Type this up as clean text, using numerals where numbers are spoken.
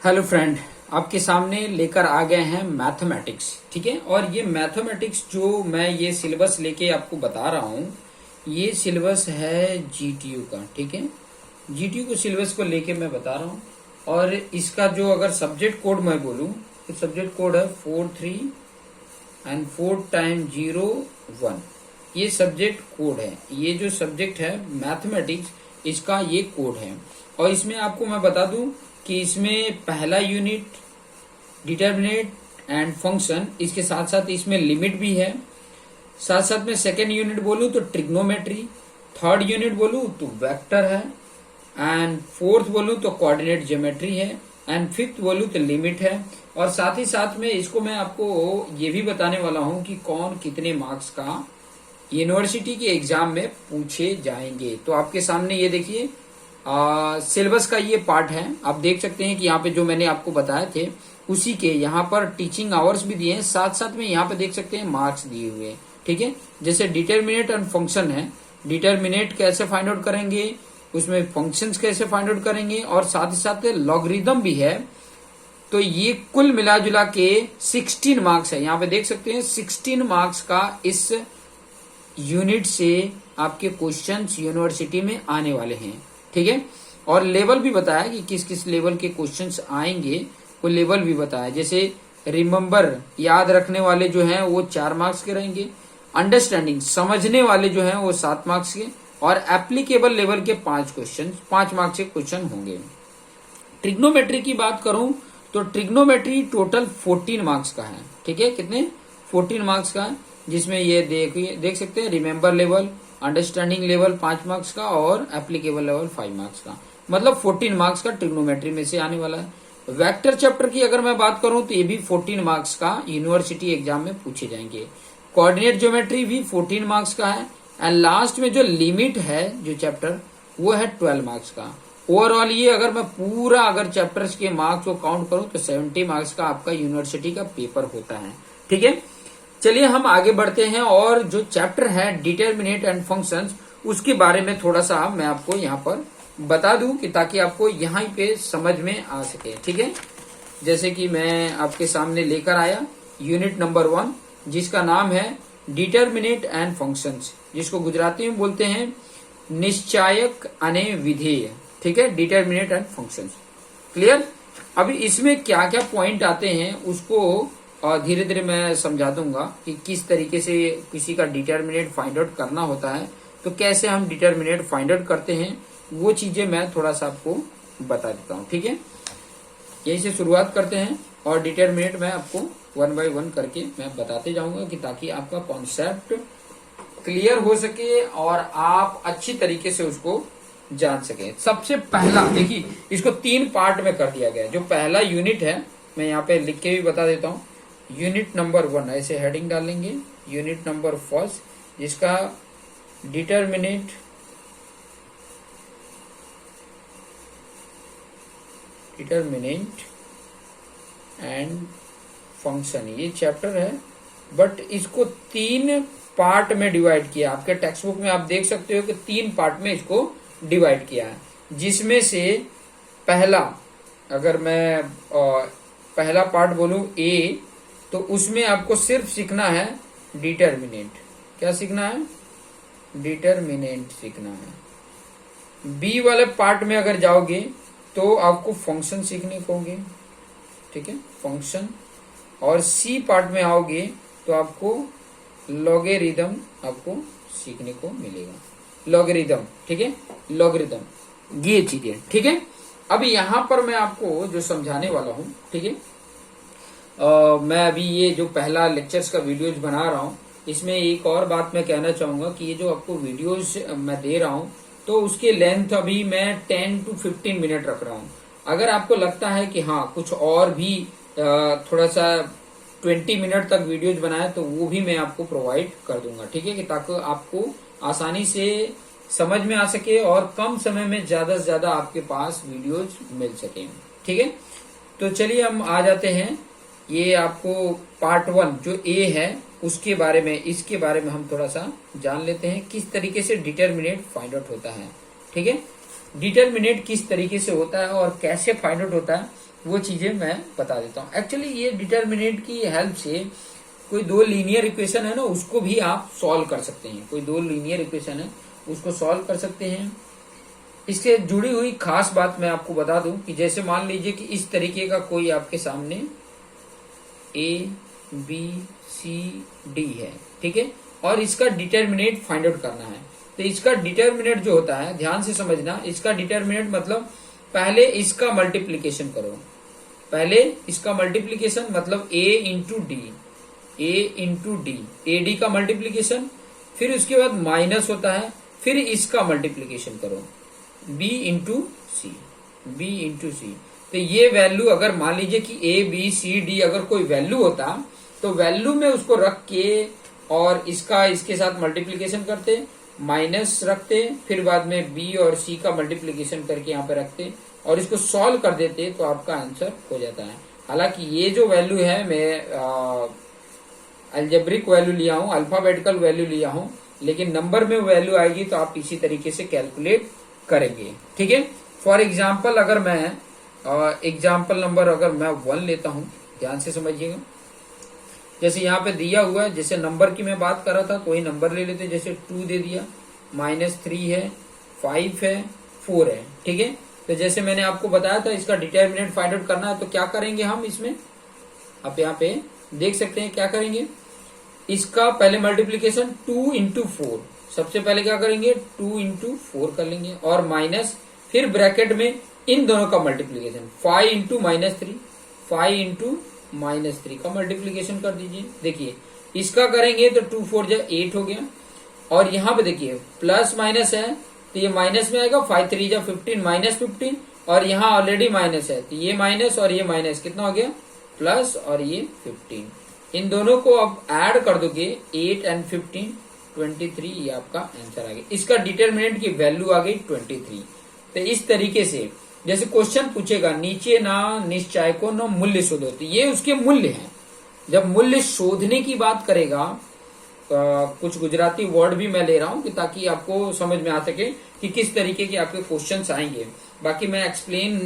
Hello friend, आपके सामने लेकर आ गए हैं मैथमेटिक्स। ठीक है, और ये मैथमेटिक्स जो मैं ये सिलेबस लेके आपको बता रहा हूँ, ये सिलेबस है जीटीयू का। ठीक है, जीटीयू को सिलेबस को लेके मैं बता रहा हूँ। और इसका जो अगर सब्जेक्ट कोड मैं बोलूँ तो सब्जेक्ट कोड है 43 and 4 टाइम 0 1। ये सब्जेक्ट कोड है, ये जो सब्जेक्ट है मैथमेटिक्स, इसका ये कोड है। और इसमें आपको मैं बता दूं कि इसमें पहला यूनिट डिटर्मिनेंट एंड फंक्शन, इसके साथ साथ इसमें लिमिट भी है। साथ साथ में सेकेंड यूनिट बोलूं तो ट्रिग्नोमेट्री, थर्ड यूनिट बोलूं तो वेक्टर है, एंड फोर्थ बोलूं तो कोऑर्डिनेट ज्योमेट्री है, एंड फिफ्थ बोलूं तो लिमिट है। और साथ ही साथ में इसको मैं आपको ये भी बताने वाला हूं कि कौन कितने मार्क्स का यूनिवर्सिटी के एग्जाम में पूछे जाएंगे। तो आपके सामने ये देखिए सिलेबस का ये पार्ट है। आप देख सकते हैं कि यहाँ पे जो मैंने आपको बताए थे उसी के यहाँ पर टीचिंग आवर्स भी दिए हैं, साथ साथ में यहाँ पे देख सकते हैं मार्क्स दिए हुए हैं। ठीक है, जैसे डिटर्मिनेट एंड फंक्शन है, डिटर्मिनेट कैसे फाइंड आउट करेंगे, उसमें फंक्शंस कैसे फाइंड आउट करेंगे, और साथ ही साथ लॉगरिदम भी है। तो ये कुल मिला जुला के 16 मार्क्स है। यहाँ पे देख सकते हैं 16 मार्क्स का इस यूनिट से आपके क्वेश्चंस यूनिवर्सिटी में आने वाले हैं। ठीक है, और लेवल भी बताया कि किस किस लेवल के क्वेश्चंस आएंगे, वो लेवल भी बताया। जैसे रिमेम्बर, याद रखने वाले जो हैं वो 4 मार्क्स के रहेंगे, अंडरस्टैंडिंग, समझने वाले जो हैं वो 7 मार्क्स के, और एप्लीकेबल लेवल के 5 मार्क्स के क्वेश्चन होंगे। ट्रिग्नोमेट्री की बात करूं तो ट्रिग्नोमेट्री टोटल 14 मार्क्स का है। ठीक है, कितने? 14 मार्क्स का है, जिसमें ये देख सकते हैं remember level, understanding level 5 marks का, और एप्लीकेबल लेवल 5 मार्क्स का, मतलब 14 मार्क्स का ट्रिग्नोमेट्री में से आने वाला है। वेक्टर चैप्टर की अगर मैं बात करूं तो ये भी 14 मार्क्स का यूनिवर्सिटी एग्जाम में पूछे जाएंगे। कोऑर्डिनेट ज्योमेट्री भी 14 मार्क्स का है, एंड लास्ट में जो लिमिट है जो चैप्टर, वो है 12 मार्क्स का। ओवरऑल ये अगर मैं पूरा अगर चैप्टर्स के मार्क्स को काउंट करूं तो 70 मार्क्स का आपका यूनिवर्सिटी का पेपर होता है। ठीक है, चलिए हम आगे बढ़ते हैं, और जो चैप्टर है डिटर्मिनेट एंड फंक्शंस, उसके बारे में थोड़ा सा मैं आपको यहाँ पर बता दूं कि ताकि आपको यहाँ पे समझ में आ सके। ठीक है, जैसे कि मैं आपके सामने लेकर आया यूनिट नंबर 1, जिसका नाम है डिटर्मिनेट एंड फंक्शंस, जिसको गुजराती में बोलते हैं निश्चायक अने विधेय। ठीक है, डिटर्मिनेट एंड फंक्शंस, क्लियर। अभी इसमें क्या क्या पॉइंट आते हैं उसको और धीरे धीरे मैं समझा दूंगा कि किस तरीके से किसी का डिटर्मिनेट फाइंड आउट करना होता है, तो कैसे हम डिटर्मिनेट फाइंड आउट करते हैं, वो चीजें मैं थोड़ा सा आपको बता देता हूँ। ठीक है, यहीं से शुरुआत करते हैं, और डिटर्मिनेट मैं आपको 1 by 1 करके मैं बताते जाऊंगा कि ताकि आपका कॉन्सेप्ट क्लियर हो सके और आप अच्छी तरीके से उसको जान सके। सबसे पहला देखिए, इसको 3 पार्ट में कर दिया गया है। जो पहला यूनिट है, मैं यहाँ पे लिख के भी बता देता हूँ, यूनिट नंबर 1 ऐसे हेडिंग डालेंगे, यूनिट नंबर 1 जिसका डिटर्मिनेट एंड फंक्शन, ये चैप्टर है, बट इसको 3 पार्ट में डिवाइड किया। आपके टेक्स्ट बुक में आप देख सकते हो कि 3 पार्ट में इसको डिवाइड किया है, जिसमें से पहला, अगर मैं पहला पार्ट बोलूं ए, तो उसमें आपको सिर्फ सीखना है डिटर्मिनेंट। क्या सीखना है? डिटर्मिनेंट सीखना है। बी वाले पार्ट में अगर जाओगे तो आपको फंक्शन सीखने को होंगे। ठीक है, फंक्शन। और सी पार्ट में आओगे तो आपको लॉगरिदम आपको सीखने को मिलेगा, लॉगरिदम। ठीक है, लॉगरिदम, ये चीजें। ठीक है, अब यहां पर मैं आपको जो समझाने वाला हूं, ठीक है, मैं अभी ये जो पहला लेक्चर्स का वीडियोज बना रहा हूँ, इसमें एक और बात मैं कहना चाहूंगा कि ये जो आपको वीडियोज मैं दे रहा हूँ, तो उसके लेंथ अभी मैं 10 to 15 मिनट रख रहा हूँ। अगर आपको लगता है कि हाँ कुछ और भी थोड़ा सा 20 मिनट तक वीडियोज बनाए, तो वो भी मैं आपको प्रोवाइड कर दूंगा। ठीक है, कि ताकि आपको आसानी से समझ में आ सके और कम समय में ज्यादा से ज्यादा आपके पास वीडियोज मिल सके। ठीक है, तो चलिए हम आ जाते हैं, ये आपको पार्ट 1 जो ए है उसके बारे में, इसके बारे में हम थोड़ा सा जान लेते हैं किस तरीके से डिटर्मिनेट फाइंड आउट होता है। ठीक है, डिटर्मिनेंट किस तरीके से होता है और कैसे फाइंड आउट होता है वो चीजें मैं बता देता हूँ। एक्चुअली ये डिटर्मिनेंट की हेल्प से कोई दो लीनियर इक्वेशन है ना, उसको भी आप सॉल्व कर सकते हैं। कोई दो लीनियर इक्वेशन है उसको सॉल्व कर सकते हैं। इससे जुड़ी हुई खास बात मैं आपको बता दूं कि जैसे मान लीजिए कि इस तरीके का कोई आपके सामने ए बी सी डी है, ठीक है, और इसका डिटर्मिनेंट फाइंड आउट करना है। तो इसका डिटर्मिनेंट जो होता है, ध्यान से समझना, इसका डिटर्मिनेंट मतलब पहले इसका मल्टीप्लीकेशन करो। पहले इसका मल्टीप्लीकेशन मतलब A into D, A into D, A D का मल्टीप्लीकेशन, फिर उसके बाद माइनस होता है, फिर इसका मल्टीप्लीकेशन करो बी इंटू सी, बी इंटू सी। तो ये वैल्यू अगर मान लीजिए कि ए बी सी डी अगर कोई वैल्यू होता तो वैल्यू में उसको रख के और इसका इसके साथ मल्टीप्लीकेशन करते, माइनस रखते, फिर बाद में बी और सी का मल्टीप्लीकेशन करके यहाँ पे रखते और इसको सॉल्व कर देते तो आपका आंसर हो जाता है। हालांकि ये जो वैल्यू है मैं अलजेब्रिक वैल्यू लिया हूँ, अल्फाबेटिकल वैल्यू लिया हूँ, लेकिन नंबर में वैल्यू आएगी तो आप इसी तरीके से कैलकुलेट करेंगे, ठीक है। फॉर एग्जाम्पल अगर मैं एग्जाम्पल नंबर अगर मैं 1 लेता हूं, ध्यान से समझिएगा। जैसे यहाँ पे दिया हुआ है, जैसे नंबर की मैं बात कर रहा था तो वही नंबर ले लेते, जैसे 2 दे दिया, -3 है, 5 है, 4 है, ठीक है। तो जैसे मैंने आपको बताया था इसका डिटर्मिनेंट फाइंड आउट करना है, तो क्या करेंगे हम इसमें, आप यहाँ पे देख सकते हैं क्या करेंगे। इसका पहले मल्टीप्लीकेशन 2 इंटू 4, सबसे पहले क्या करेंगे 2 इंटू 4 कर लेंगे और माइनस, फिर ब्रैकेट में इन दोनों का मल्टीप्लीकेशन 5 इंटू -3, 5 इंटू -3 का मल्टीप्लीकेशन कर दीजिए। देखिए इसका करेंगे तो 2 4 जा 8 हो गया, और यहाँ पे देखिए प्लस माइनस है तो ये माइनस में आएगा, 5 3 जा 15 -15, और यहाँ ऑलरेडी माइनस है तो ये माइनस और ये माइनस कितना हो गया प्लस, और ये 15। इन दोनों को अब ऐड कर दोगे 8 एंड 15 23, ये आपका आंसर आ गया। इसका डिटर्मिनेंट की वैल्यू आ गई 23। तो इस तरीके से जैसे क्वेश्चन पूछेगा नीचे ना निश्चय को न मूल्य शोधो, तो ये उसके मूल्य हैं। जब मूल्य शोधने की बात करेगा, कुछ गुजराती वर्ड भी मैं ले रहा हूं कि ताकि आपको समझ में आ सके कि किस तरीके के आपके क्वेश्चंस आएंगे। बाकी मैं एक्सप्लेन